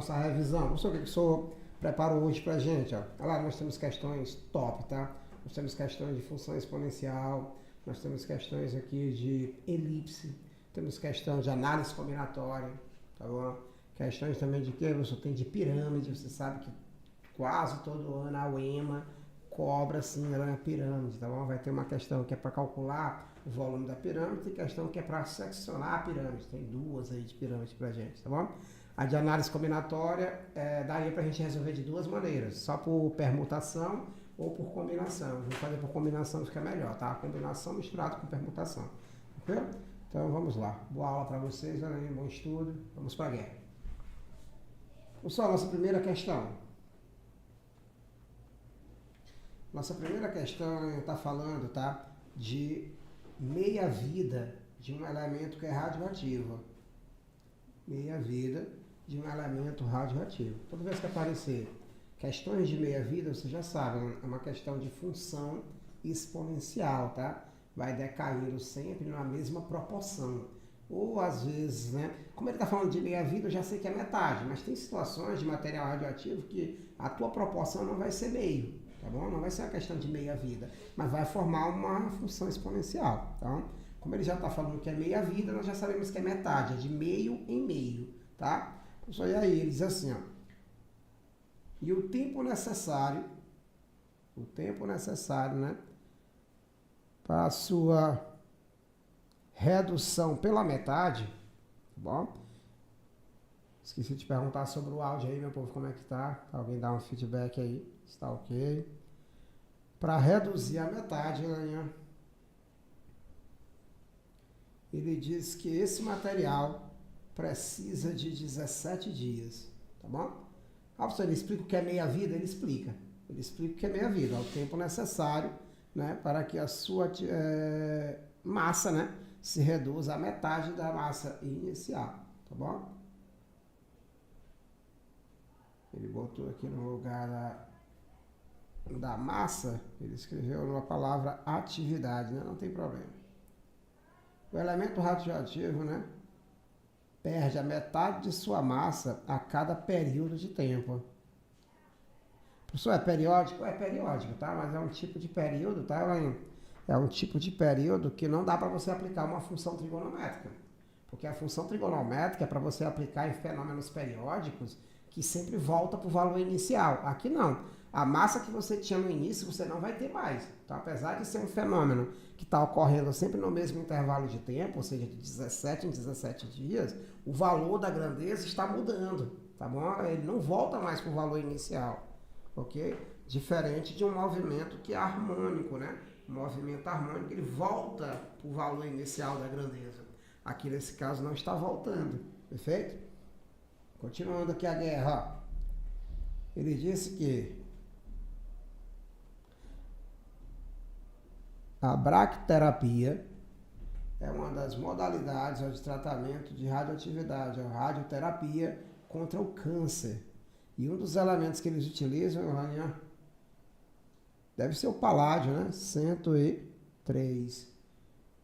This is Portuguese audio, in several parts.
nossa revisão. Professor, o que o senhor preparou hoje pra gente? Ó? Olha lá, nós temos questões top, tá? Nós temos questões de função exponencial, nós temos questões aqui de elipse, temos questão de análise combinatória, tá bom? Questões também de que você tem de pirâmide, você sabe que quase todo ano a UEMA cobra assim, ela é uma pirâmide, tá bom? Vai ter uma questão que é para calcular o volume da pirâmide e questão que é para seccionar a pirâmide. Tem duas aí de pirâmide pra gente, tá bom? A de análise combinatória daria pra gente resolver de duas maneiras, só por permutação ou por combinação. Vou fazer por combinação, fica melhor, tá? Combinação misturada com permutação, ok? Então vamos lá. Boa aula para vocês, bom estudo. Vamos para a guerra. Pessoal, nossa primeira questão. Nossa primeira questão está falando, tá, de meia-vida de um elemento que é radioativo. Meia-vida de um elemento radioativo. Toda vez que aparecer questões de meia-vida, você já sabe, é uma questão de função exponencial, tá? Vai decaindo sempre na mesma proporção. Ou às vezes, né? Como ele está falando de meia-vida, eu já sei que é metade, mas tem situações de material radioativo que a tua proporção não vai ser meio, tá bom? Não vai ser uma questão de meia-vida, mas vai formar uma função exponencial, tá? Como ele já está falando que é meia-vida, nós já sabemos que é metade, é de meio em meio, tá? Só e aí, ele diz assim, ó. E o tempo necessário, né, para a sua redução pela metade, tá bom? Esqueci de perguntar sobre o áudio aí, meu povo, como é que tá? Alguém dá um feedback aí, está ok? Para reduzir a metade, né, ele diz que esse material precisa de 17 dias, tá bom? Professor, ele explica o que é meia-vida? Ele explica. Ele explica o que é meia-vida, é o tempo necessário, né, para que a sua massa, né, se reduza à metade da massa inicial, tá bom? Ele botou aqui no lugar da massa, ele escreveu uma palavra atividade, né, não tem problema. O elemento radioativo, né, perde a metade de sua massa a cada período de tempo. Professor, é periódico? É periódico, tá? Mas é um tipo de período, tá, Elaine? É um tipo de período que não dá para você aplicar uma função trigonométrica. Porque a função trigonométrica é para você aplicar em fenômenos periódicos que sempre volta para o valor inicial. Aqui não. A massa que você tinha no início, você não vai ter mais. Então, apesar de ser um fenômeno que está ocorrendo sempre no mesmo intervalo de tempo, ou seja, de 17 em 17 dias, o valor da grandeza está mudando, tá bom? Ele não volta mais para o valor inicial, ok? Diferente de um movimento que é harmônico, né? O movimento harmônico, ele volta para o valor inicial da grandeza. Aqui, nesse caso, não está voltando, perfeito? Continuando aqui a guerra, ó. Ele disse que a bracterapia é uma das modalidades de tratamento de radioatividade, a radioterapia contra o câncer. E um dos elementos que eles utilizam, deve ser o paládio, né? 103,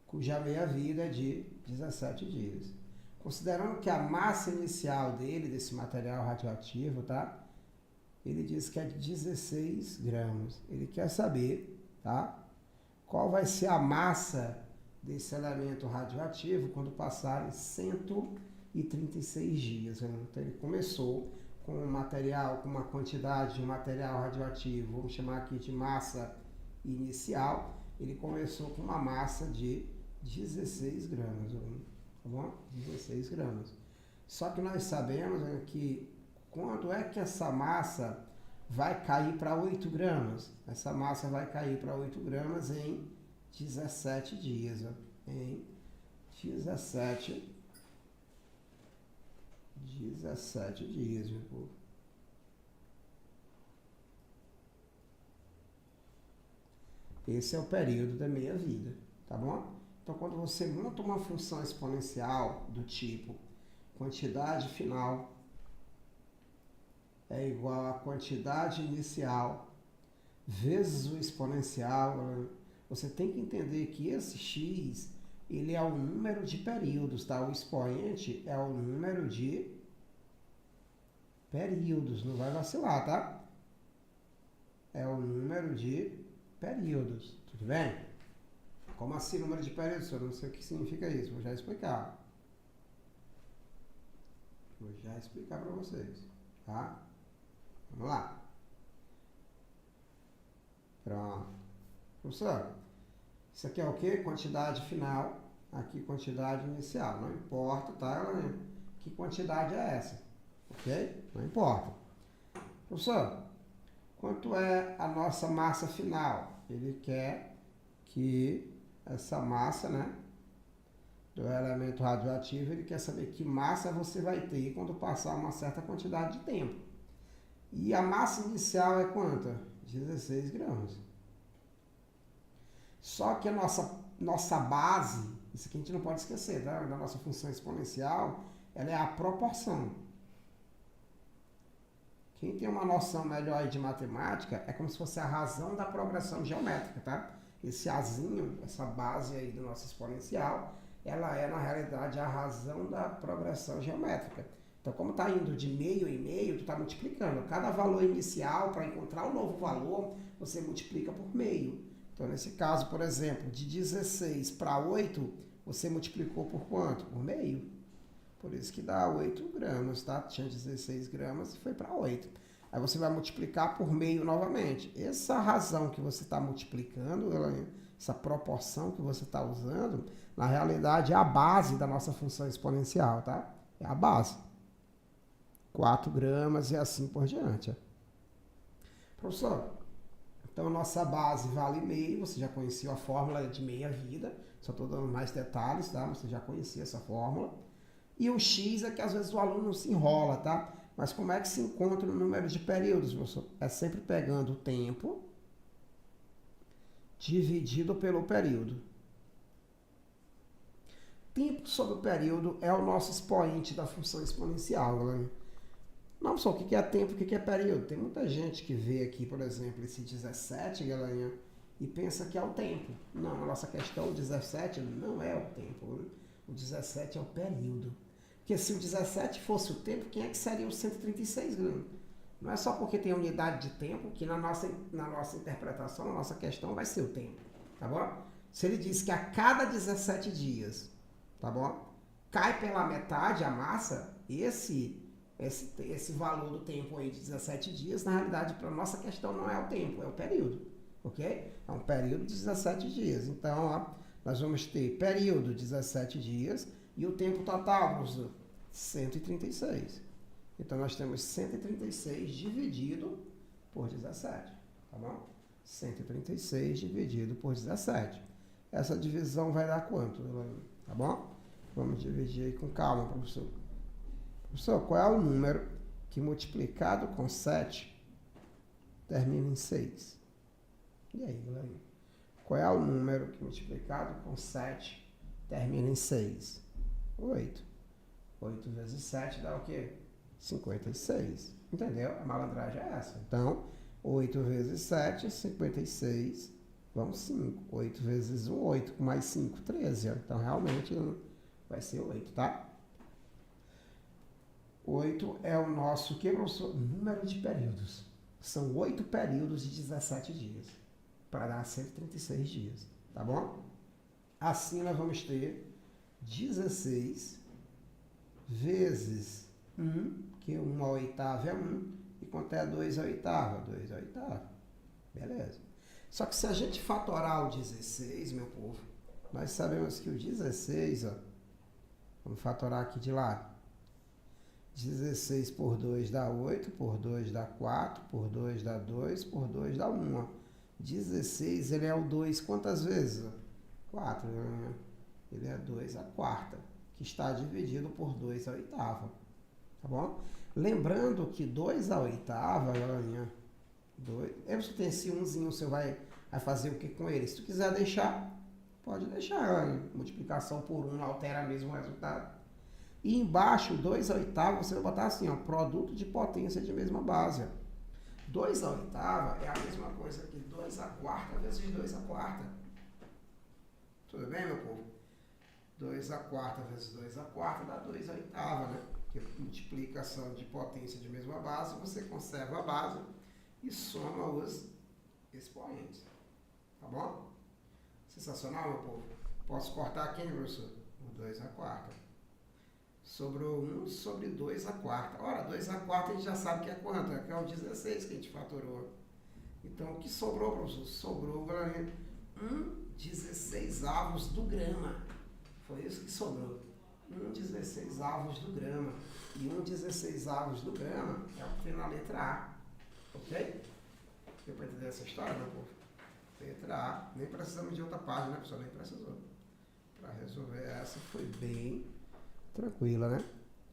cuja meia-vida é de 17 dias. Considerando que a massa inicial dele, desse material radioativo, tá? Ele diz que é de 16 gramas. Ele quer saber, tá? Qual vai ser a massa desse elemento radioativo quando passarem 136 dias. Né? Então ele começou com um material, com uma quantidade de material radioativo, vamos chamar aqui de massa inicial, ele começou com uma massa de 16 gramas, tá bom? 16 gramas. Só que nós sabemos, né, que quando é que essa massa vai cair para 8 gramas? Essa massa vai cair para 8 gramas em 17 dias, ó, em 17 dias, meu povo. Esse é o período da meia-vida, tá bom? Então, quando você monta uma função exponencial do tipo quantidade final é igual a quantidade inicial vezes o exponencial, você tem que entender que esse x, ele é o número de períodos, tá? O expoente é o número de períodos, não vai vacilar, tá? É o número de períodos, tudo bem? Como assim número de períodos? Eu não sei o que significa isso, vou já explicar. Vou já explicar para vocês, tá? Vamos lá. Pronto. Professor, isso aqui é o quê? Quantidade final, aqui quantidade inicial. Não importa, tá, galera? Que quantidade é essa? Ok? Não importa. Professor, quanto é a nossa massa final? Ele quer que essa massa, né, do elemento radioativo, ele quer saber que massa você vai ter quando passar uma certa quantidade de tempo. E a massa inicial é quanta? 16 gramas. Só que a nossa base, isso aqui a gente não pode esquecer, tá? Da nossa função exponencial, ela é a proporção. Quem tem uma noção melhor aí de matemática, é como se fosse a razão da progressão geométrica, tá? Esse Azinho, essa base aí do nosso exponencial, ela é, na realidade, a razão da progressão geométrica. Então, como está indo de meio em meio, tu está multiplicando. Cada valor inicial, para encontrar um novo valor, você multiplica por meio. Então, nesse caso, por exemplo, de 16 para 8, você multiplicou por quanto? Por meio. Por isso que dá 8 gramas, tá? Tinha 16 gramas e foi para 8. Aí você vai multiplicar por meio novamente. Essa razão que você está multiplicando, essa proporção que você está usando, na realidade é a base da nossa função exponencial, tá? É a base. 4 gramas e assim por diante. Professor, então nossa base vale meio, você já conhecia a fórmula de meia-vida, só estou dando mais detalhes, tá? Você já conhecia essa fórmula. E o x é que às vezes o aluno se enrola, tá? Mas como é que se encontra o número de períodos, professor? É sempre pegando o tempo dividido pelo período. Tempo sobre o período é o nosso expoente da função exponencial, galera. Não, professor, o que é tempo, o que é período? Tem muita gente que vê aqui, por exemplo, esse 17, galerinha, e pensa que é o tempo. Não, a nossa questão, o 17 não é o tempo. O 17 é o período. Porque se o 17 fosse o tempo, quem é que seria o 136 gramas? Não é só porque tem unidade de tempo que na nossa interpretação, na nossa questão, vai ser o tempo, tá bom? Se ele diz que a cada 17 dias, tá bom? Cai pela metade a massa, esse valor do tempo aí de 17 dias, na realidade, para a nossa questão não é o tempo, é o período, ok? É um período de 17 dias. Então, ó, nós vamos ter período 17 dias e o tempo total, professor, 136. Então, nós temos 136 dividido por 17, tá bom? 136 dividido por 17. Essa divisão vai dar quanto, tá bom? Vamos dividir aí com calma, professor. Professor, qual é o número que multiplicado com 7 termina em 6? E aí, galera? Qual é o número que multiplicado com 7 termina em 6? 8. 8 vezes 7 dá o quê? 56. Entendeu? A malandragem é essa. Então, 8 vezes 7, 56. Vamos 5. 8 vezes 1, 8. Com mais 5, 13. Então, realmente, vai ser 8, tá? 8 é o nosso, que professor? Número de períodos. São 8 períodos de 17 dias. Para dar 136 dias. Tá bom? Assim, nós vamos ter 16 vezes 1, que 1 a oitava é 1, e quanto é 2 a oitava? 2 a oitava. Beleza. Só que se a gente fatorar o 16, meu povo, nós sabemos que o 16, ó, vamos fatorar aqui de lado. 16 por 2 dá 8, por 2 dá 4, por 2 dá 2, por 2 dá 1. Ó. 16, ele é o 2 quantas vezes? 4, né? Ele é 2 a quarta, que está dividido por 2 a oitava. Tá bom? Lembrando que 2 a oitava, galerinha, 2, você tem esse 1zinho, você vai fazer o que com ele? Se tu quiser deixar, pode deixar. Galerinha. Multiplicação por 1 altera mesmo o resultado. E embaixo, 2 a oitava, você vai botar assim, ó, produto de potência de mesma base. 2 a oitava é a mesma coisa que 2 a quarta vezes 2 a quarta. Tudo bem, meu povo? 2 a quarta vezes 2 a quarta dá 2 a oitava, né? que é multiplicação de potência de mesma base, você conserva a base e soma os expoentes. Tá bom? Sensacional, meu povo. Posso cortar aqui, hein, professor? O 2 a quarta. Sobrou 1 sobre 2 a quarta. Ora, 2 a quarta a gente já sabe que é quanto? É o 16 que a gente fatorou. Então, o que sobrou, professor? Sobrou, galera, 1/16 do grama. Foi isso que sobrou. 1/16 do grama. E 1/16 do grama é o que tem na letra A. Ok? Deu para entender essa história, meu povo? Letra A. Nem precisamos de outra página, né, professor? Nem precisou. Para resolver essa foi bem tranquila, né?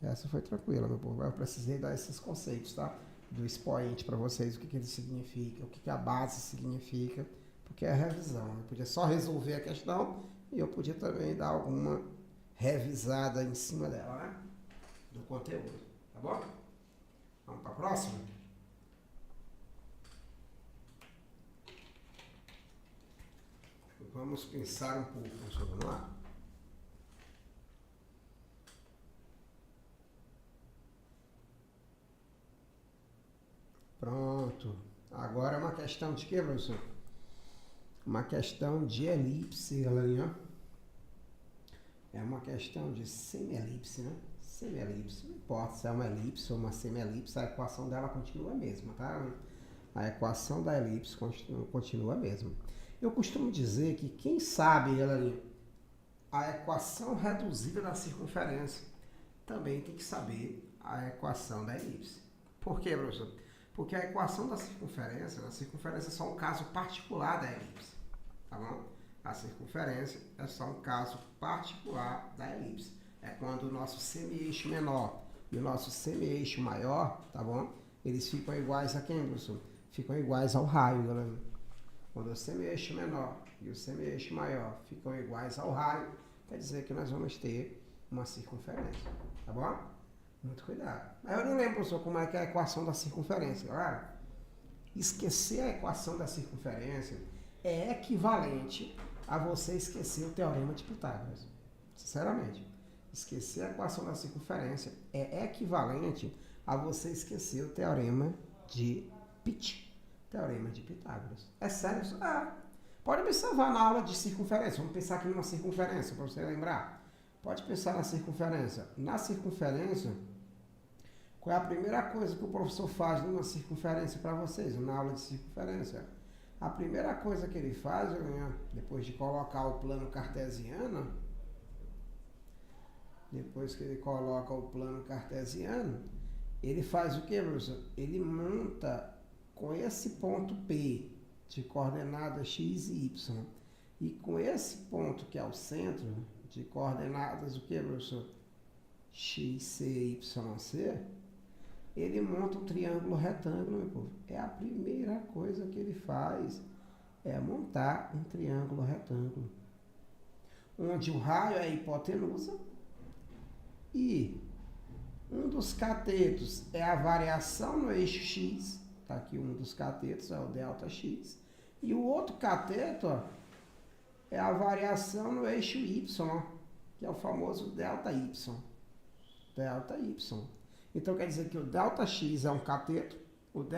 Essa foi tranquila, meu povo. Eu precisei dar esses conceitos, tá? Do expoente para vocês, o que ele significa, o que a base significa, porque é a revisão. Eu podia só resolver a questão e eu podia também dar alguma revisada em cima dela, né? Do conteúdo, tá bom? Vamos para a próxima? Vamos pensar um pouco sobre, vamos lá? Pronto. Agora é uma questão de quê, professor? Uma questão de elipse, galerinha. É uma questão de semielipse, né? Semielipse. Não importa se é uma elipse ou uma semielipse, a equação dela continua a mesma, tá? A equação da elipse continua a mesma. Eu costumo dizer que quem sabe, galerinha, a equação reduzida da circunferência também tem que saber a equação da elipse. Por quê, professor? Porque a equação da circunferência é só um caso particular da elipse, tá bom? A circunferência é só um caso particular da elipse. É quando o nosso semi-eixo menor e o nosso semi-eixo maior, tá bom? Eles ficam iguais a quem, professor? Ficam iguais ao raio, galera. Quando o semi-eixo menor e o semi-eixo maior ficam iguais ao raio, quer dizer que nós vamos ter uma circunferência, tá bom? Muito cuidado. Mas eu não lembro, professor, como é que é a equação da circunferência, galera. Esquecer a equação da circunferência é equivalente a você esquecer o teorema de Pitágoras. Sinceramente. Esquecer a equação da circunferência é equivalente a você esquecer o teorema de Pitt. Teorema de Pitágoras. É sério isso? Pode observar na aula de circunferência. Vamos pensar aqui numa circunferência, para você lembrar. Pode pensar na circunferência. Na circunferência, qual é a primeira coisa que o professor faz numa circunferência para vocês, na aula de circunferência? A primeira coisa que ele faz, depois de colocar o plano cartesiano, ele faz o que, professor? Ele monta com esse ponto P de coordenadas x e y e com esse ponto que é o centro de coordenadas o que, professor? X, C, Y, C, ele monta um triângulo retângulo, meu povo. É a primeira coisa que ele faz, é montar um triângulo retângulo, onde o raio é a hipotenusa e um dos catetos é a variação no eixo x. Está aqui um dos catetos, é o ΔX. E o outro cateto, ó, é a variação no eixo Y, que é o famoso ΔY. ΔY. Então quer dizer que o ΔX é um cateto, o ΔY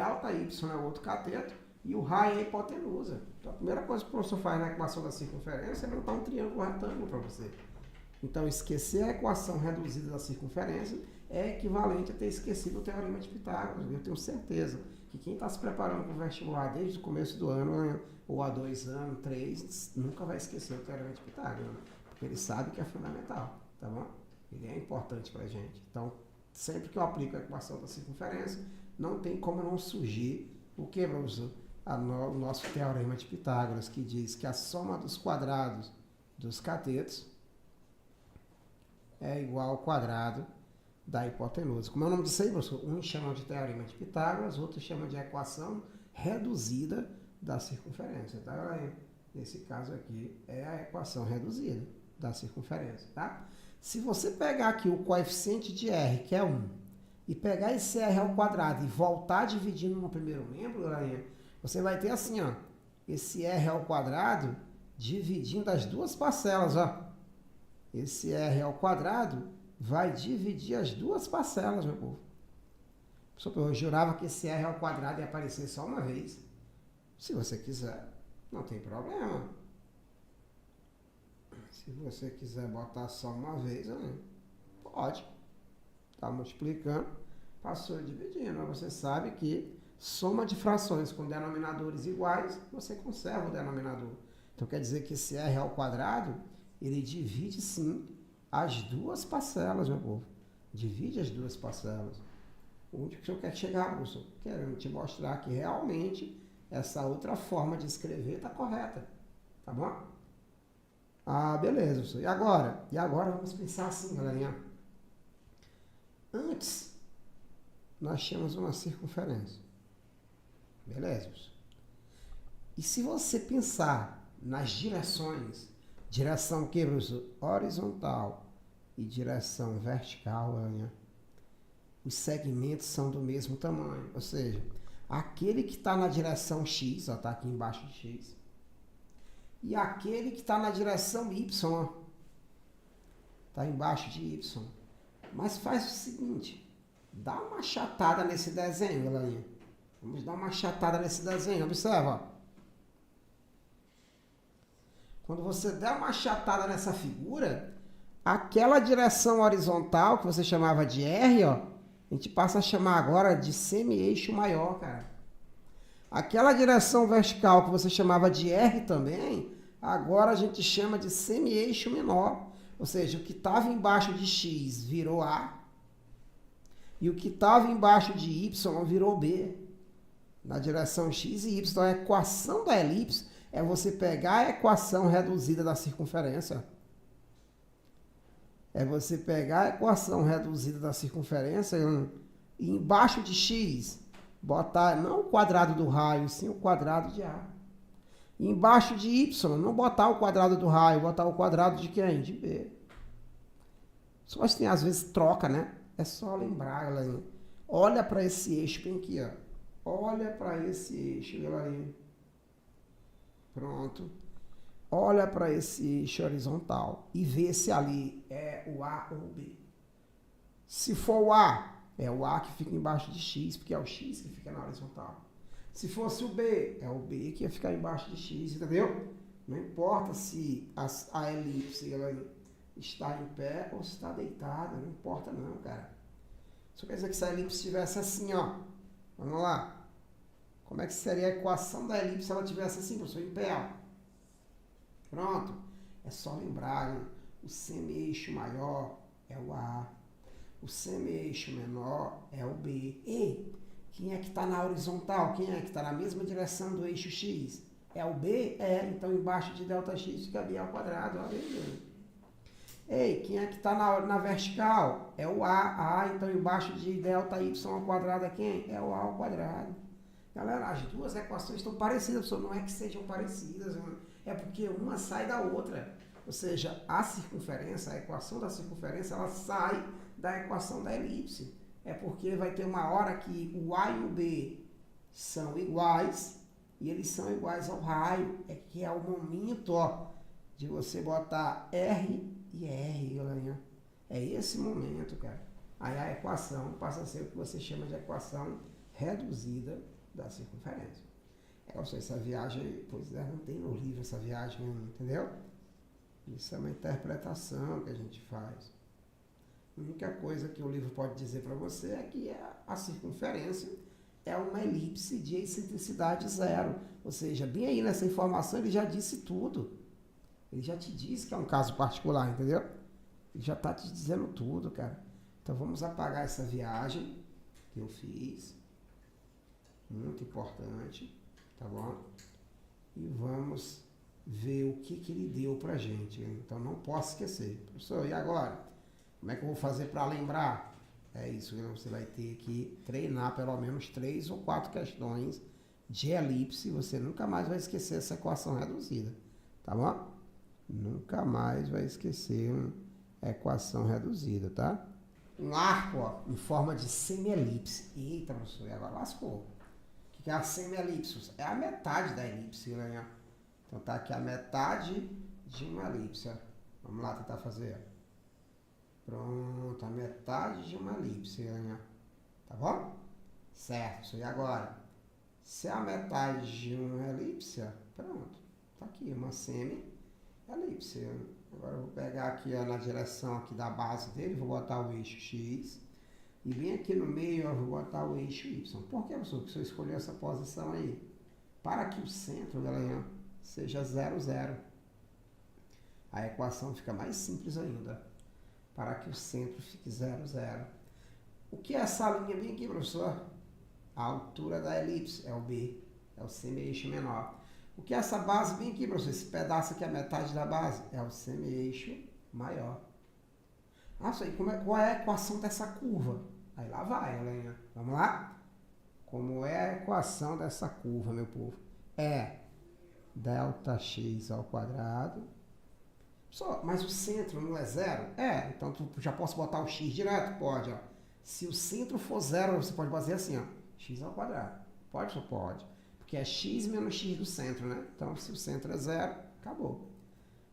é outro cateto e o raio é a hipotenusa. Então a primeira coisa que o professor faz na equação da circunferência é montar um triângulo retângulo para você. Então esquecer a equação reduzida da circunferência é equivalente a ter esquecido o teorema de Pitágoras. Eu tenho certeza que quem está se preparando para o vestibular desde o começo do ano, ou há 2 anos, 3, nunca vai esquecer o teorema de Pitágoras, porque ele sabe que é fundamental, tá bom? Ele é importante para a gente. Então, sempre que eu aplico a equação da circunferência, não tem como não surgir o que, professor? O nosso teorema de Pitágoras, que diz que a soma dos quadrados dos catetos é igual ao quadrado da hipotenusa. Como é o nome disso aí, professor? Um chama de teorema de Pitágoras, outro chama de equação reduzida da circunferência, tá? Nesse caso aqui é a equação reduzida da circunferência, tá? Se você pegar aqui o coeficiente de R, que é 1, e pegar esse R ao quadrado e voltar dividindo no primeiro membro, galerinha, você vai ter assim, ó, esse R ao quadrado dividindo as duas parcelas, ó. Esse R ao quadrado vai dividir as duas parcelas, meu povo. Eu jurava que esse r ao quadrado ia aparecer só uma vez. Se você quiser, não tem problema. Se você quiser botar só uma vez, pode. Está multiplicando, passou dividindo. Mas você sabe que soma de frações com denominadores iguais, você conserva o denominador. Então quer dizer que esse r ao quadrado, ele divide sim as duas parcelas, meu povo. Divide as duas parcelas. Onde que o senhor quer chegar, professor? Querendo te mostrar que realmente essa outra forma de escrever está correta. Tá bom? Ah, beleza, professor. E agora? E agora vamos pensar assim, galerinha. Antes, nós tínhamos uma circunferência. Beleza, professor? E se você pensar nas direções, direção que, professor? Horizontal e direção vertical, galerinha, os segmentos são do mesmo tamanho. Ou seja, aquele que está na direção X, está aqui embaixo de X, e aquele que está na direção Y, está embaixo de Y. Mas faz o seguinte, dá uma achatada nesse desenho, galerinha. Vamos dar uma achatada nesse desenho, observa. Quando você der uma achatada nessa figura, aquela direção horizontal que você chamava de R, a gente passa a chamar agora de semi-eixo maior, cara. Aquela direção vertical que você chamava de R também, agora a gente chama de semi-eixo menor. Ou seja, o que estava embaixo de X virou A, e o que estava embaixo de Y virou B. Na direção X e Y, a equação da elipse é você pegar a equação reduzida da circunferência. É você pegar a equação reduzida da circunferência e embaixo de X botar não o quadrado do raio, sim o quadrado de A. E embaixo de Y, não botar o quadrado do raio, botar o quadrado de quem? De B. Só assim, às vezes troca, né? É só lembrar, galerinha. Olha para esse eixo bem aqui, ó. Olha para esse eixo, galerinha. Pronto. Olha para esse eixo horizontal e vê se ali é o A ou o B. Se for o A, é o A que fica embaixo de X, porque é o X que fica na horizontal. Se fosse o B, é o B que ia ficar embaixo de X, entendeu? Não importa se a elipse está em pé ou se está deitada, não importa não, cara. Só quer dizer que se a elipse estivesse assim, ó. Vamos lá. Como é que seria a equação da elipse se ela estivesse assim, professor? Em pé, ó. Pronto. É só lembrar, hein? O semi-eixo maior é o A. O semi-eixo menor é o B. E quem é que está na horizontal? Quem é que está na mesma direção do eixo X? É o B? É. Então, embaixo de ΔX fica B ao quadrado. Olha aí. Ei, quem é que está na vertical? É o A. A, então, embaixo de ΔY ao quadrado é quem? É o A ao quadrado. Galera, as duas equações estão parecidas, pessoal. Não é que sejam parecidas, é porque uma sai da outra. Ou seja, a circunferência, a equação da circunferência, ela sai da equação da elipse. É porque vai ter uma hora que o A e o B são iguais, e eles são iguais ao raio. É que é o momento, ó, de você botar R e R, galerinha. É esse momento, cara. Aí a equação passa a ser o que você chama de equação reduzida da circunferência. Essa viagem, pois é, não tem no livro essa viagem, entendeu? Isso é uma interpretação que a gente faz. A única coisa que o livro pode dizer para você é que a circunferência é uma elipse de excentricidade zero. Ou seja, bem aí nessa informação ele já disse tudo. Ele já te disse que é um caso particular, entendeu? Ele já está te dizendo tudo, cara. Então vamos apagar essa viagem que eu fiz. Muito importante, tá bom? E vamos ver o que ele deu pra gente. Então não posso esquecer. Professor, e agora? Como é que eu vou fazer para lembrar? É isso, você vai ter que treinar pelo menos 3 ou 4 questões de elipse. Você nunca mais vai esquecer essa equação reduzida, tá bom? Nunca mais vai esquecer a equação reduzida, tá? Um arco, ó, em forma de semielipse. Eita, professor, agora lascou. O que é a semielipse? É a metade da elipse, né? Então tá aqui a metade de uma elipse. Ó. Vamos lá tentar fazer. Pronto, a metade de uma elipse, né? Tá bom? Certo, e agora? Se é a metade de uma elipse, pronto, tá aqui, uma semi-elipse. Agora eu vou pegar aqui na direção aqui da base dele, vou botar o eixo X, e bem aqui no meio eu vou botar o eixo Y. Por que, professor, que o senhor escolheu essa posição aí? Para que o centro, galera, seja 0, 0. A equação fica mais simples ainda. Para que o centro fique 0, 0. O que é essa linha bem aqui, professor? A altura da elipse é o B, é o semi-eixo menor. O que é essa base bem aqui, professor? Esse pedaço aqui é a metade da base, é o semi-eixo maior. Ah, isso aí, qual é a equação dessa curva? Aí lá vai, Helena. Vamos lá? Como é a equação dessa curva, meu povo? É delta x ao quadrado. Só, mas o centro não é 0? É, então tu já posso botar o x direto? Pode, ó. Se o centro for 0, você pode fazer assim, ó. X ao quadrado. Pode ou pode? Porque é x menos x do centro, né? Então, se o centro é 0, acabou.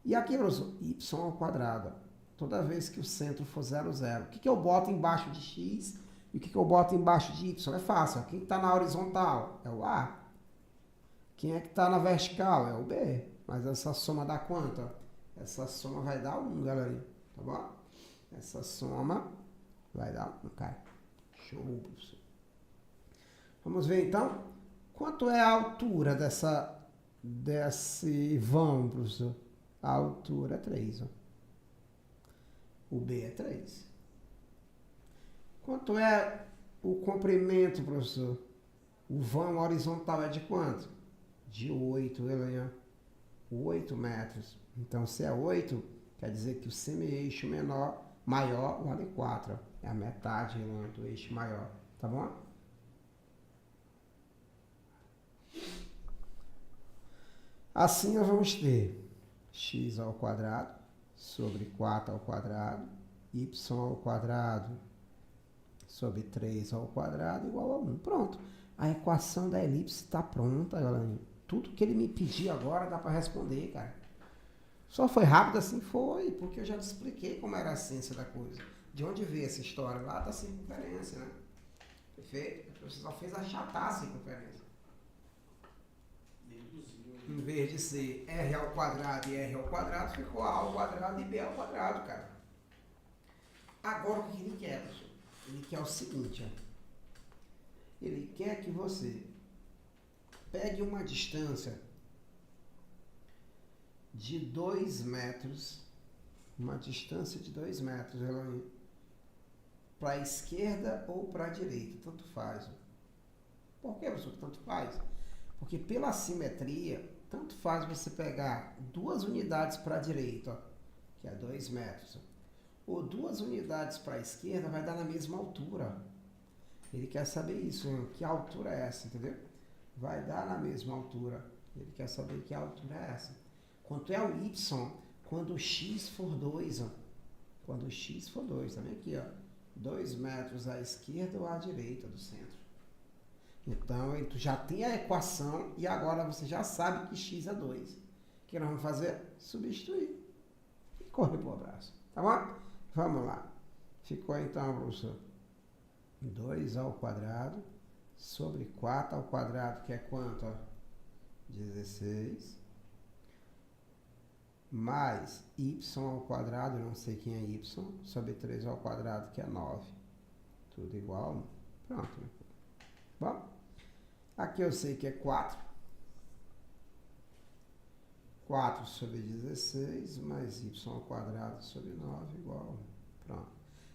E aqui, professor, y ao quadrado. Toda vez que o centro for 0, 0. O que eu boto embaixo de x e o que eu boto embaixo de y? É fácil. Ó. Quem está na horizontal é o A. Quem é que está na vertical é o B. Mas essa soma dá quanto? Essa soma vai dar 1, galerinha. Tá bom? Essa soma vai dar 1, cara. Show, professor. Vamos ver, então, quanto é a altura desse vão, professor? A altura é 3, ó. O B é 3. Quanto é o comprimento, professor? O vão horizontal é de quanto? De 8, Helena. 8 metros. Então, se é 8, quer dizer que o semi-eixo maior vale 4. É a metade, Helena, do eixo maior. Tá bom? Assim, nós vamos ter x ao quadrado sobre 4 ao quadrado, y ao quadrado sobre 3 ao quadrado igual a 1. Pronto. A equação da elipse está pronta, galera. Tudo que ele me pediu agora dá para responder, cara. Só foi rápido assim? Foi, porque eu já te expliquei como era a ciência da coisa. De onde veio essa história? Lá da circunferência, né? Perfeito? Você só fez achatar a circunferência. Em vez de ser r ao quadrado e r ao quadrado, ficou a ao quadrado e b ao quadrado, cara. Agora, o que ele quer, professor? Ele quer o seguinte, ó. Ele quer que você pegue uma distância de 2 metros, uma distância de 2 metros, para a esquerda ou para a direita, tanto faz. Por que, professor, tanto faz? Porque pela simetria, tanto faz você pegar 2 unidades para a direita, ó, que é 2 metros, ou 2 unidades para a esquerda, vai dar na mesma altura. Ele quer saber isso, hein? Que altura é essa, entendeu? Vai dar na mesma altura. Ele quer saber que altura é essa. Quanto é o y quando o x for 2, ó. Quando o x for 2, tá vendo aqui, ó? 2 metros à esquerda ou à direita do centro. Então, tu já tem a equação e agora você já sabe que x é 2. O que nós vamos fazer? Substituir. E correr para o abraço. Tá bom? Vamos lá. Ficou então, professor, 2 ao quadrado sobre 4 ao quadrado, que é quanto? Ó? 16. Mais y ao quadrado, eu não sei quem é y, sobre 3 ao quadrado, que é 9. Tudo igual. Pronto. Bom, aqui eu sei que é 4. 4 sobre 16 mais y ao quadrado sobre 9 igual a 1. Pronto.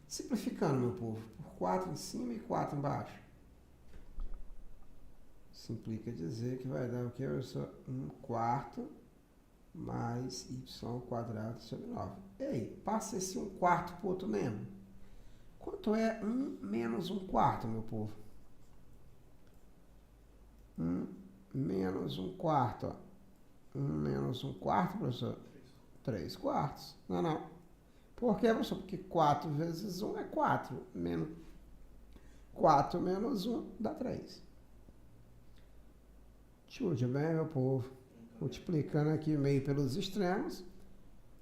Simplificando, meu povo, por 4 em cima e 4 embaixo. Simplica dizer que vai dar o que? 1/4 mais y ao quadrado sobre 9. Ei, passa esse 1/4 para o outro membro. Quanto é 1 menos 1/4, meu povo? 1 menos 1/4, ó. 1 menos 1/4, professor? 3/4. Não, não. Por quê, professor? Porque 4 vezes 1 é 4. 4 menos 1 dá 3. Tudo bem, meu povo? Multiplicando aqui meio pelos extremos,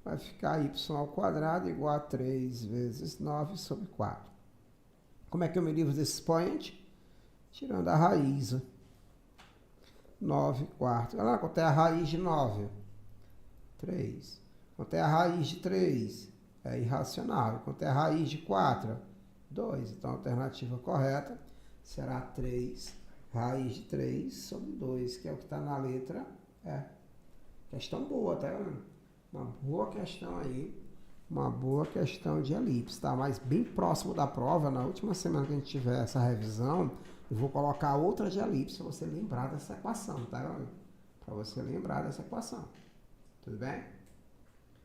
vai ficar y ao quadrado igual a 3 vezes 9 sobre 4. Como é que eu me livro desse expoente? Tirando a raiz. 9 quartos. Olha lá, quanto é a raiz de 9? 3. Quanto é a raiz de 3? É irracional. Quanto é a raiz de 4? 2. Então, a alternativa correta será 3, raiz de 3 sobre 2, que é o que está na letra E. Questão boa, tá vendo? Uma boa questão aí. Uma boa questão de elipse, tá? Mas bem próximo da prova, na última semana que a gente tiver essa revisão, eu vou colocar outra de elipse para você lembrar dessa equação, tá? Para você lembrar dessa equação. Tudo bem?